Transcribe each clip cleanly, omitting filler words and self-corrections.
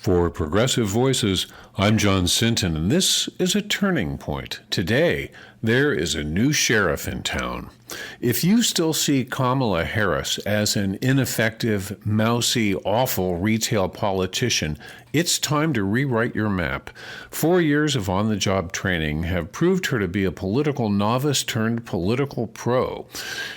For Progressive Voices, I'm John Sinton, and this is a turning point. Today, there is a new sheriff in town. If you still see Kamala Harris as an ineffective, mousy, awful retail politician, it's time to rewrite your map. 4 years of on-the-job training have proved her to be a political novice turned political pro.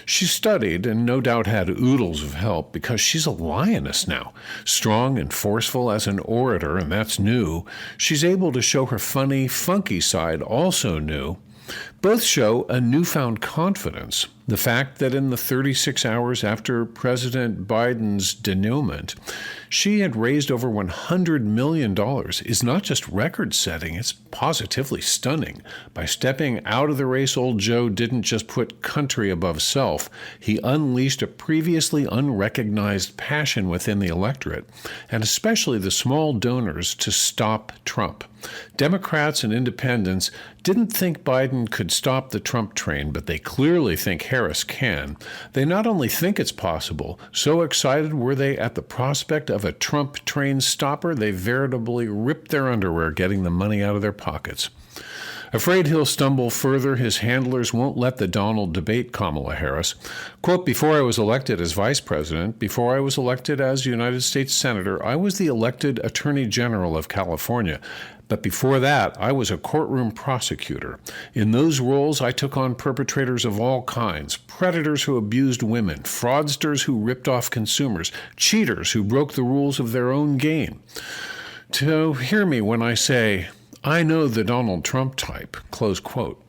She studied and no doubt had oodles of help because she's a lioness now. Strong and forceful as an orator, and that's new. She's able to show her funny, funky side, also new. Both show a newfound confidence. The fact that in the 36 hours after President Biden's denouement, she had raised over $100 million is not just record-setting, it's positively stunning. By stepping out of the race, old Joe didn't just put country above self. He unleashed a previously unrecognized passion within the electorate, and especially the small donors, to stop Trump. Democrats and independents didn't think Biden could stop the Trump train, but they clearly think Harris can. They not only think it's possible, so excited were they at the prospect of a Trump train stopper, they veritably ripped their underwear getting the money out of their pockets. Afraid he'll stumble further, his handlers won't let the Donald debate Kamala Harris. Quote, "Before I was elected as vice president, before I was elected as United States Senator, I was the elected Attorney General of California. But before that, I was a courtroom prosecutor. In those roles, I took on perpetrators of all kinds, predators who abused women, fraudsters who ripped off consumers, cheaters who broke the rules of their own game. To hear me when I say, I know the Donald Trump type," close quote.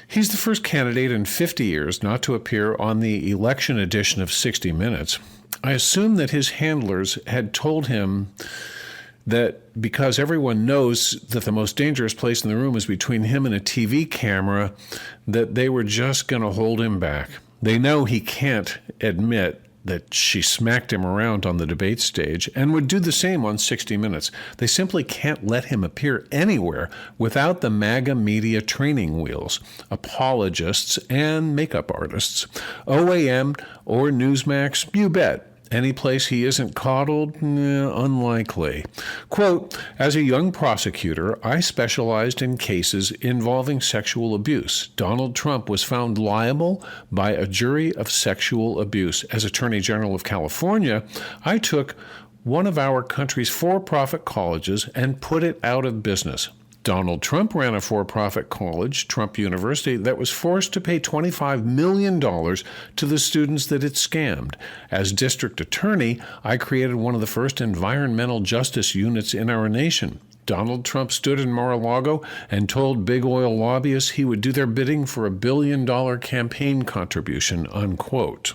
He's the first candidate in 50 years not to appear on the election edition of 60 Minutes. I assume that his handlers had told him that because everyone knows that the most dangerous place in the room is between him and a TV camera, that they were just going to hold him back. They know he can't admit that she smacked him around on the debate stage and would do the same on 60 Minutes. They simply can't let him appear anywhere without the MAGA media training wheels, apologists, and makeup artists. OAM or Newsmax, you bet. Any place he isn't coddled? Unlikely. Quote, "As a young prosecutor, I specialized in cases involving sexual abuse. Donald Trump was found liable by a jury of sexual abuse. As Attorney General of California, I took one of our country's for-profit colleges and put it out of business. Donald Trump ran a for-profit college, Trump University, that was forced to pay $25 million to the students that it scammed. As district attorney, I created one of the first environmental justice units in our nation. Donald Trump stood in Mar-a-Lago and told big oil lobbyists he would do their bidding for $1 billion campaign contribution," unquote.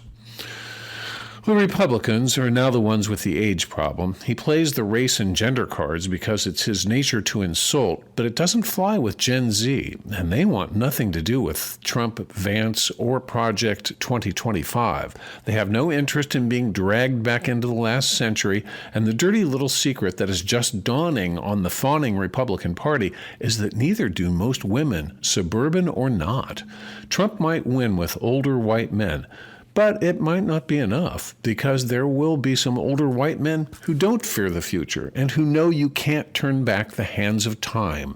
The Republicans are now the ones with the age problem. He plays the race and gender cards because it's his nature to insult, but it doesn't fly with Gen Z, and they want nothing to do with Trump, Vance, or Project 2025. They have no interest in being dragged back into the last century, and the dirty little secret that is just dawning on the fawning Republican Party is that neither do most women, suburban or not. Trump might win with older white men, but it might not be enough, because there will be some older white men who don't fear the future and who know you can't turn back the hands of time.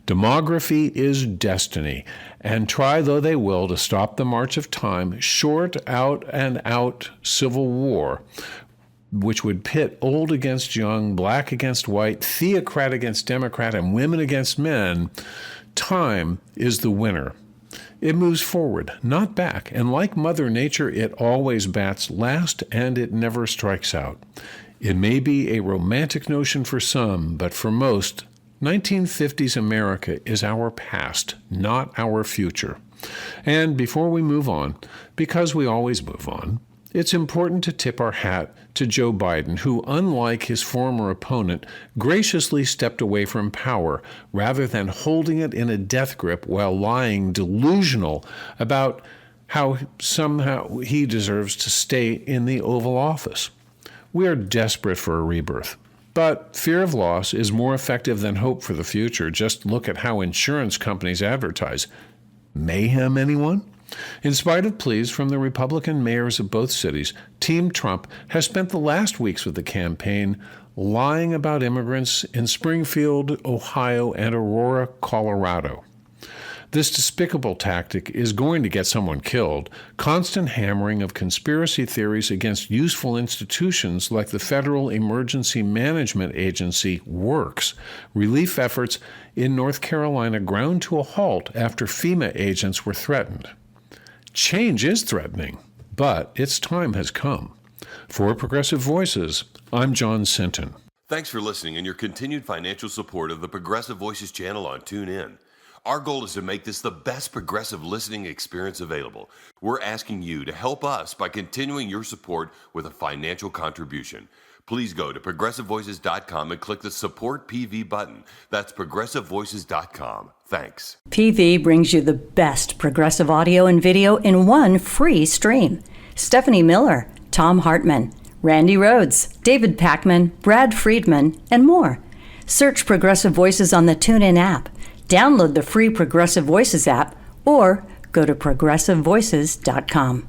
Demography is destiny, and try though they will to stop the march of time, short out-and-out civil war, which would pit old against young, black against white, theocrat against Democrat, and women against men, time is the winner. It moves forward, not back, and like Mother Nature, it always bats last and it never strikes out. It may be a romantic notion for some, but for most, 1950s America is our past, not our future. And before we move on, because we always move on, it's important to tip our hat to Joe Biden, who, unlike his former opponent, graciously stepped away from power rather than holding it in a death grip while lying delusional about how somehow he deserves to stay in the Oval Office. We are desperate for a rebirth. But fear of loss is more effective than hope for the future. Just look at how insurance companies advertise. Mayhem, anyone? In spite of pleas from the Republican mayors of both cities, Team Trump has spent the last weeks with the campaign lying about immigrants in Springfield, Ohio, and Aurora, Colorado. This despicable tactic is going to get someone killed. Constant hammering of conspiracy theories against useful institutions like the Federal Emergency Management Agency works. Relief efforts in North Carolina ground to a halt after FEMA agents were threatened. Change is threatening, but its time has come. For Progressive Voices, I'm John Sinton. Thanks for listening and your continued financial support of the Progressive Voices channel on TuneIn. Our goal is to make this the best progressive listening experience available. We're asking you to help us by continuing your support with a financial contribution. Please go to progressivevoices.com and click the Support PV button. That's progressivevoices.com. Thanks. PV brings you the best progressive audio and video in one free stream. Stephanie Miller, Tom Hartman, Randy Rhodes, David Packman, Brad Friedman, and more. Search Progressive Voices on the TuneIn app. Download the free Progressive Voices app or go to progressivevoices.com.